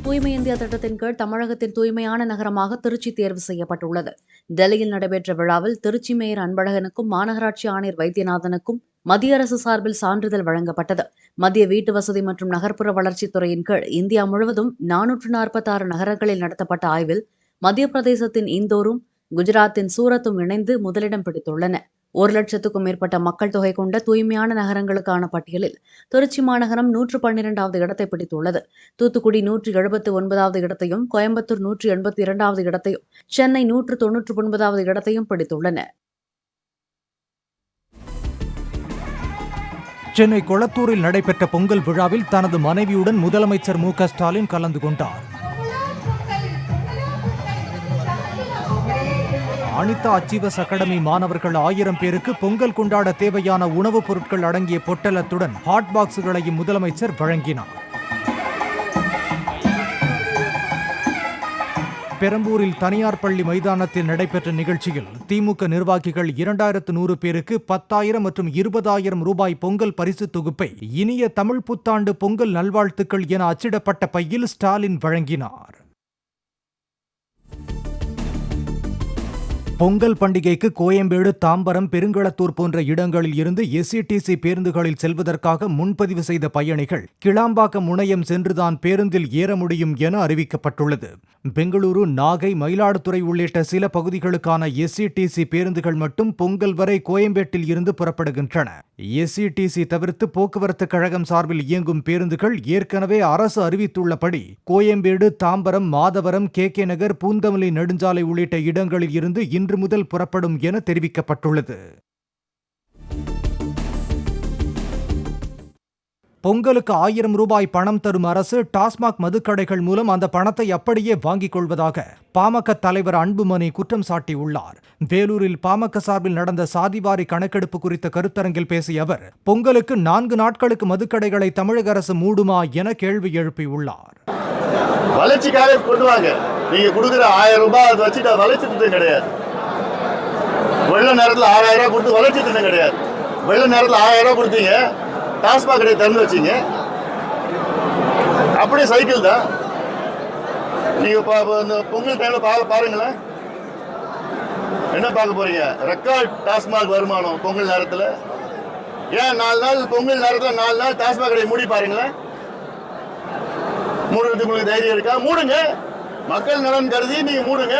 தூய்மை இந்தியா திட்டத்தின் கீழ் தமிழகத்தின் தூய்மையான நகரமாக திருச்சி தேர்வு செய்யப்பட்டுள்ளது. டெல்லியில் நடைபெற்ற விழாவில் திருச்சி மேயர் அன்பழகனுக்கும் மாநகராட்சி ஆணையர் வைத்தியநாதனுக்கும் மத்திய அரசு சார்பில் சான்றிதழ் வழங்கப்பட்டது. மத்திய வீட்டு வசதி மற்றும் நகர்ப்புற வளர்ச்சித்துறையின் கீழ் இந்தியா முழுவதும் 446 நகரங்களில் நடத்தப்பட்ட ஆய்வில் மத்திய பிரதேசத்தின் இந்தோரும் குஜராத்தின் சூரத்தும் இணைந்து முதலிடம் பிடித்துள்ளன. 1,00,000க்கும் மேற்பட்ட மக்கள் தொகை கொண்ட தூய்மையான நகரங்களுக்கான பட்டியலில் திருச்சி மாநகரம் 112வது இடத்தை பிடித்துள்ளது. தூத்துக்குடி 179வது இடத்தையும், கோயம்புத்தூர் 182வது இடத்தையும், சென்னை 199வது இடத்தையும் பிடித்துள்ளன. சென்னை கொளத்தூரில் நடைபெற்ற பொங்கல் விழாவில் தனது மனைவியுடன் முதலமைச்சர் மு.க.ஸ்டாலின் கலந்து கொண்டார். அனிதா அச்சீவர்ஸ் அகாடமி மாணவர்கள் 1000 பேருக்கு பொங்கல் கொண்டாட தேவையான உணவுப் பொருட்கள் அடங்கிய பொட்டலத்துடன் ஹாட் பாக்ஸுகளையும் முதலமைச்சர் வழங்கினார். பெரம்பூரில் தனியார் பள்ளி மைதானத்தில் நடைபெற்ற நிகழ்ச்சியில் திமுக நிர்வாகிகள் 2100 பேருக்கு 10,000 மற்றும் 20,000 ரூபாய் பொங்கல் பரிசு தொகுப்பை இனிய தமிழ் புத்தாண்டு பொங்கல் நல்வாழ்த்துக்கள் என அச்சிடப்பட்ட பையில் ஸ்டாலின் வழங்கினார். பொங்கல் பண்டிகைக்கு கோயம்பேடு, தாம்பரம், பெருங்களத்தூர் போன்ற இடங்களில் இருந்து எஸ்இடிசி பேருந்துகளில் செல்வதற்காக முன்பதிவு செய்த பயணிகள் கிளாம்பாக்கம் முனையம் சென்றுதான் பேருந்தில் ஏற முடியும் என அறிவிக்கப்பட்டுள்ளது. பெங்களூரு, நாகை, மயிலாடுதுறை உள்ளிட்ட சில பகுதிகளுக்கான எஸ்இடிசி பேருந்துகள் மட்டும் பொங்கல் வரை கோயம்பேட்டில் இருந்து புறப்படுகின்றன. எஸ்இடிசி தவிர்த்து போக்குவரத்து கழகம் சார்பில் இயங்கும் பேருந்துகள் ஏற்கனவே அரசு அறிவித்துள்ளபடி கோயம்பேடு, தாம்பரம், மாதவரம், கே நகர், பூந்தமல்லி நெடுஞ்சாலை உள்ளிட்ட இடங்களில் இருந்து இன்று முதல் புறப்படும் என தெரிவிக்கப்பட்டுள்ளது. பொங்கலுக்கு 1000 ரூபாய் பணம் தரும் அரசு டாஸ்மாக் மதுக்கடைகள் மூலம் அந்த பணத்தை அப்படியே வாங்கிக் கொள்வதாக பாமக தலைவர் அன்புமணி குற்றம் சாட்டியுள்ளார். வேலூரில் பாமக சார்பில் நடந்த சாதிவாரி கணக்கெடுப்பு குறித்த கருத்தரங்கில் பேசிய அவர், பொங்கலுக்கு 4 நாட்களுக்கு மதுக்கடைகளை தமிழக அரசு மூடுமா என கேள்வி எழுப்பியுள்ளார். வளர்ச்சிக்காக கொண்டு வாங்க, நீங்க கொடுக்குற 1000 ரூபாய் அதை வச்சுட்டு வளர்ச்சி திட்டம் கிடையாது. வெள்ள நேரத்தில் 6000 ரூபாய் கொடுத்து வளர்ச்சி திட்டம் கிடையாது. வெள்ள நேரத்தில் 1000 ரூபாய் கொடுத்தீங்க, டாஸ்மாக் கடையை திறந்து வச்சிங்க, அப்படியே சைக்கிள் தான். நீங்க இந்த பொங்கல் டைம்ல பாருங்களேன், என்ன பார்க்க போறீங்க? ரெக்கார்ட் டாஸ்மாக் வருமானம் பொங்கல் நேரத்தில். ஏன் 4 நாள் பொங்கல் நேரத்தில் 4 நாள் டாஸ்மாக் கடையை மூடி பாருங்களேன். மூடுறதுக்கு உங்களுக்கு தைரியம் இருக்கா? மூடுங்க, மக்கள் நலன் கருதி நீங்க மூடுங்க.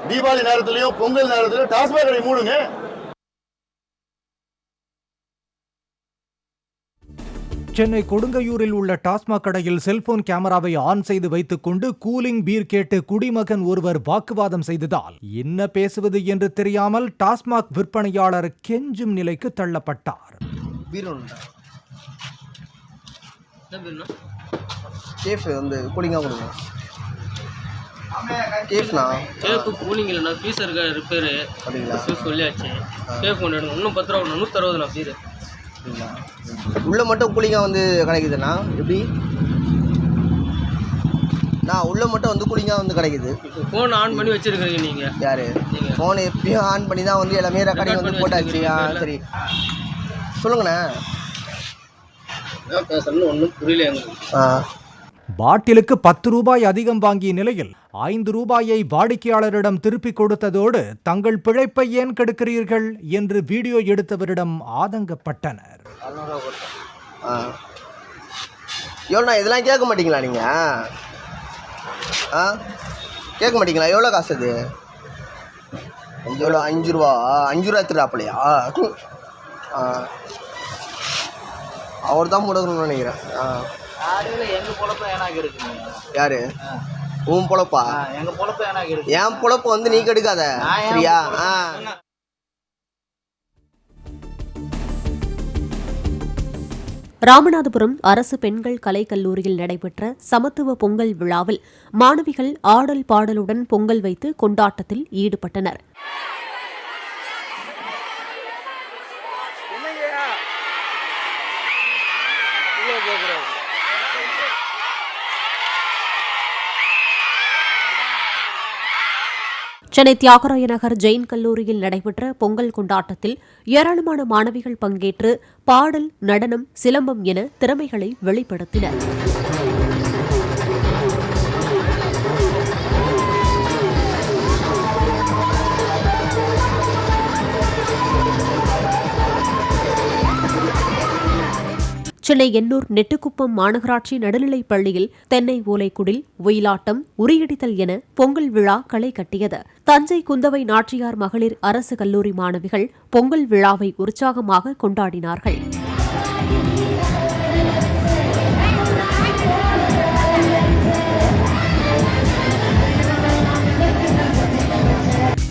தீபாவளி நேரத்திலையும் பொங்கல் நேரத்திலையும் டாஸ்மாக் கடை மூடுங்க. சென்னை கொடுங்கையூரில் உள்ள டாஸ்மாக் கடையில் செல்போன் கேமராவை ஆன் செய்து வைத்துக் கொண்டு கூலிங் பீர் கேட்டு குடிமகன் ஒருவர் வாக்குவாதம் செய்ததால் என்ன பேசுவது என்று தெரியாமல் டாஸ்மாக் விற்பனையாளர் கெஞ்சும் நிலைக்கு தள்ளப்பட்டார். உள்ள மட்டும் கூலிங்கா வந்து கிடைக்குதுண்ணா, எப்படி? நான் உள்ள மட்டும் வந்து கூலிங்கா வந்து கிடைக்குது. ஃபோன் ஆன் பண்ணி வச்சிருக்கீங்க நீங்க? யாரு? ஃபோன் எப்பயும் ஆன் பண்ணி தான் வந்து எல்லாமே ரெக்கார்டிங் வந்து போட்டாச்சு. சரி சொல்லுங்கண்ணா. பேசணும்னு ஒன்றும் புரியல எங்களுக்கு. பாட்டிலுக்கு 10 ரூபாய் அதிகம் வாங்கிய நிலையில் 5 ரூபாயை வாடிக்கையாளரிடம் திருப்பிக் கொடுத்ததோடு தங்கள் பிழைப்பை ஏன் கெடுக்கிறீர்கள் என்று வீடியோ எடுத்தவரிடம் ஆதங்கப்பட்டனர். எவ்வளோண்ணா இதெல்லாம் கேட்க மாட்டீங்களா நீங்க? கேட்க மாட்டீங்களா? எவ்வளோ காசு அது? எவ்வளோ? 5 ரூபா. 5 ரூபா எடுத்துடாப்பலையா? அவர் தான் முடக்கணும்னு நினைக்கிறேன். எங்க பொழப்ப ஏனாக இருக்குங்க. யாரு? உன் பொழப்பா? எங்க பொழப்ப ஏனாக இருக்கு. என் பொழப்பு வந்து நீ கெடுக்காத, சரியா? ராமநாதபுரம் அரசு பெண்கள் கலைக்கல்லூரியில் நடைபெற்ற சமத்துவ பொங்கல் விழாவில் மாணவிகள் ஆடல் பாடலுடன் பொங்கல் வைத்து கொண்டாட்டத்தில் ஈடுபட்டனர். சென்னை தியாகராய நகர் ஜெயின் கல்லூரியில் நடைபெற்ற பொங்கல் கொண்டாட்டத்தில் ஏராளமான மாணவிகள் பங்கேற்று பாடல், நடனம், சிலம்பம் என திறமைகளை வெளிப்படுத்தினர். சென்னை எண்ணூர் நெட்டுக்குப்பம் மாநகராட்சி நடுநிலைப் பள்ளியில் தென்னை ஓலைக்குடில் ஒயிலாட்டம் உரியடித்தல் என பொங்கல் விழா களை கட்டியது. தஞ்சை குந்தவை நாச்சியார் மகளிர் அரசு கல்லூரி மாணவிகள் பொங்கல் விழாவை உற்சாகமாக கொண்டாடினார்கள்.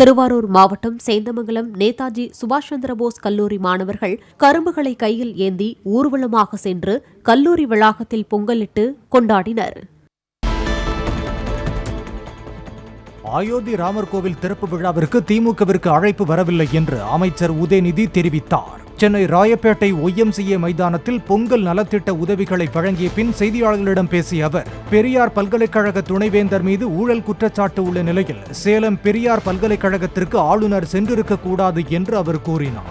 திருவாரூர் மாவட்டம் சேந்தமங்கலம் நேதாஜி சுபாஷ் சந்திரபோஸ் கல்லூரி மாணவர்கள் கரும்புகளை கையில் ஏந்தி ஊர்வலமாக சென்று கல்லூரி வளாகத்தில் பொங்கலிட்டு கொண்டாடினர். அயோத்தி ராமர் கோவில் திறப்பு விழாவிற்கு திமுகவிற்கு அழைப்பு வரவில்லை என்று அமைச்சர் உதயநிதி தெரிவித்தார். சென்னை ராயப்பேட்டை OMCA மைதானத்தில் பொங்கல் நலத்திட்ட உதவிகளை வழங்கிய பின் செய்தியாளர்களிடம் பேசிய அவர், பெரியார் பல்கலைக்கழக துணைவேந்தர் மீது ஊழல் குற்றச்சாட்டு உள்ள நிலையில் சேலம் பெரியார் பல்கலைக்கழகத்திற்கு ஆளுநர் சென்றிருக்க கூடாது என்று அவர் கூறினார்.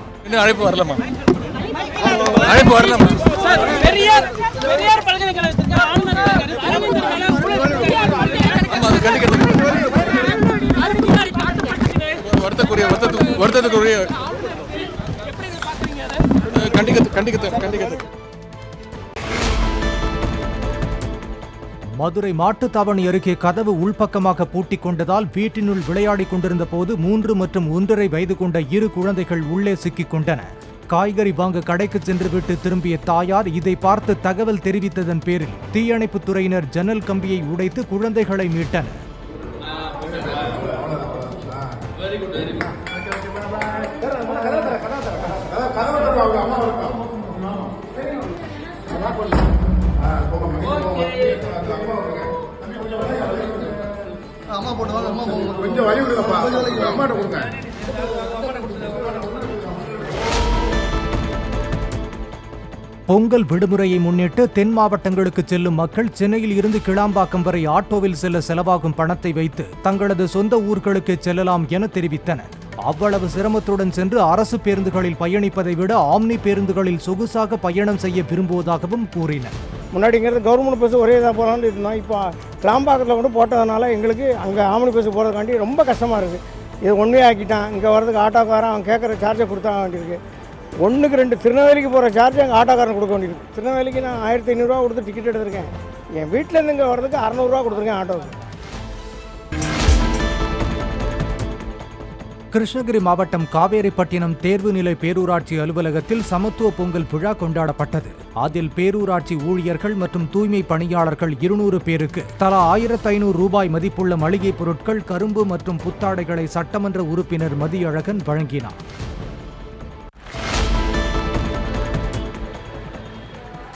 மதுரை மாட்டுத்தாவணி அருகே கதவு உள்பக்கமாக பூட்டிக் கொண்டதால் வீட்டினுள் விளையாடிக் கொண்டிருந்த போது 3 மற்றும் 1.5 வயது கொண்ட 2 குழந்தைகள் உள்ளே சிக்கிக் கொண்டன. காய்கறி வாங்க கடைக்கு சென்றுவிட்டு திரும்பிய தாயார் இதை பார்த்து தகவல் தெரிவித்ததன் பேரில் தீயணைப்புத் துறையினர் ஜன்னல் கம்பியை உடைத்து குழந்தைகளை மீட்டனர். பொங்கல் விடுமுறையை முன்னிட்டு தென் மாவட்டங்களுக்கு செல்லும் மக்கள் சென்னையில் இருந்து கிளாம்பாக்கம் வரை ஆட்டோவில் செல்ல செலவாகும் பணத்தை வைத்து தங்களது சொந்த ஊர்களுக்கு செல்லலாம் என தெரிவித்தனர். அவ்வளவு சிரமத்துடன் சென்று அரசு பேருந்துகளில் பயணிப்பதை விட ஆம்னி பேருந்துகளில் சொகுசாக பயணம் செய்ய விரும்புவதாகவும் கூறினர். முன்னாடிங்கிறது கவர்மெண்ட் பஸ் ஒரே இதாக போகலான்னு இருந்தோம். இப்போ கிளாம்பாக்கத்தில் மட்டும் போட்டதுனால எங்களுக்கு அங்கே ஆம்னி பஸ் போகிறதுக்காண்டி ரொம்ப கஷ்டமாக இருக்குது. இது ஒன்றே ஆக்கிட்டான். இங்கே வரதுக்கு ஆட்டோக்காரன் அவன் கேட்குற சார்ஜை கொடுத்தா வேண்டியிருக்கு. 1க்கு 2 திருநெல்வேலிக்கு போகிற சார்ஜ் அங்கே ஆட்டோக்காரன் கொடுக்க வேண்டியிருக்கு. திருநெல்வேலிக்கு நான் 1500 கொடுத்து டிக்கெட் எடுத்திருக்கேன். என் வீட்டிலேருந்து இங்கே வரதுக்கு 600 கொடுத்துருக்கேன் ஆட்டோவுக்கு. கிருஷ்ணகிரி மாவட்டம் காவேரிப்பட்டினம் தேர்வுநிலை பேரூராட்சி அலுவலகத்தில் சமத்துவ பொங்கல் விழா கொண்டாடப்பட்டது. அதில் பேரூராட்சி ஊழியர்கள் மற்றும் தூய்மை பணியாளர்கள் 200 பேருக்கு தலா 1500 ரூபாய் மதிப்புள்ள மளிகை பொருட்கள், கரும்பு மற்றும் புத்தாடைகளை சட்டமன்ற உறுப்பினர் மதியழகன் வழங்கினார்.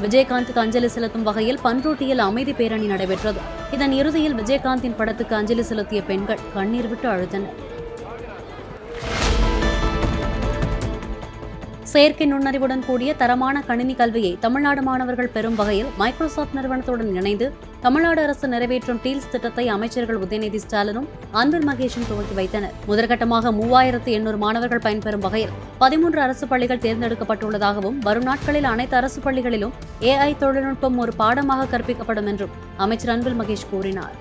விஜயகாந்துக்கு அஞ்சலி செலுத்தும் வகையில் பன்ருட்டியில் அமைதி பேரணி நடைபெற்றது. இதன் இறுதியில் விஜயகாந்தின் படத்துக்கு அஞ்சலி செலுத்திய பெண்கள் கண்ணீர் விட்டு அழுதனர். செயற்கை நுண்ணறிவுடன் கூடிய தரமான கணினி கல்வியை தமிழ்நாடு மாணவர்கள் பெறும் வகையில் மைக்ரோசாப்ட் நிறுவனத்துடன் இணைந்து தமிழ்நாடு அரசு நிறைவேற்றும் டீல்ஸ் திட்டத்தை அமைச்சர்கள் உதயநிதி ஸ்டாலினும் அன்பில் மகேஷும் துவக்கி வைத்தனர். முதற்கட்டமாக 3800 மாணவர்கள் பயன்பெறும் வகையில் 13 அரசு பள்ளிகள் தேர்ந்தெடுக்கப்பட்டுள்ளதாகவும் வரும் நாட்களில் அனைத்து அரசு பள்ளிகளிலும் AI தொழில்நுட்பம் ஒரு பாடமாக கற்பிக்கப்படும் என்றும் அமைச்சர் அன்பில் மகேஷ் கூறினார்.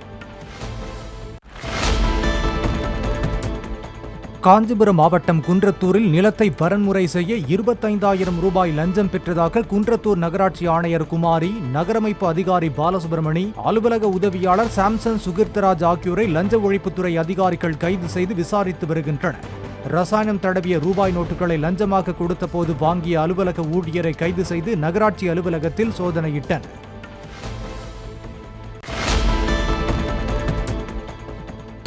காஞ்சிபுரம் மாவட்டம் குன்றத்தூரில் நிலத்தை வரன்முறை செய்ய 25,000 ரூபாய் லஞ்சம் பெற்றதாக குன்றத்தூர் நகராட்சி ஆணையர் குமாரி, நகரமைப்பு அதிகாரி பாலசுப்ரமணி, அலுவலக உதவியாளர் சாம்சன் சுகீர்த்தராஜ் ஆகியோரை லஞ்ச ஒழிப்புத்துறை அதிகாரிகள் கைது செய்து விசாரித்து வருகின்றனர். ரசாயனம் தடவிய ரூபாய் நோட்டுகளை லஞ்சமாக கொடுத்தபோது வாங்கிய அலுவலக ஊழியரை கைது செய்து நகராட்சி அலுவலகத்தில் சோதனையிட்டனர்.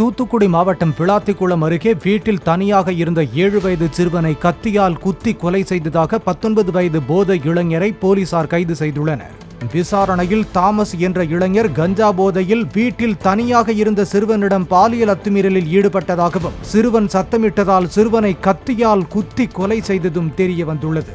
தூத்துக்குடி மாவட்டம் விளாத்திக்குளம் அருகே வீட்டில் தனியாக இருந்த 7 வயது சிறுவனை கத்தியால் குத்தி கொலை செய்ததாக 19 வயது போதை இளைஞரை போலீசார் கைது செய்துள்ளனர். விசாரணையில் தாமஸ் என்ற இளைஞர் கஞ்சா போதையில் வீட்டில் தனியாக இருந்த சிறுவனிடம் பாலியல் அத்துமீறலில் ஈடுபட்டதாகவும் சிறுவன் சத்தமிட்டதால் சிறுவனை கத்தியால் குத்தி கொலை செய்ததும் தெரிய வந்துள்ளது.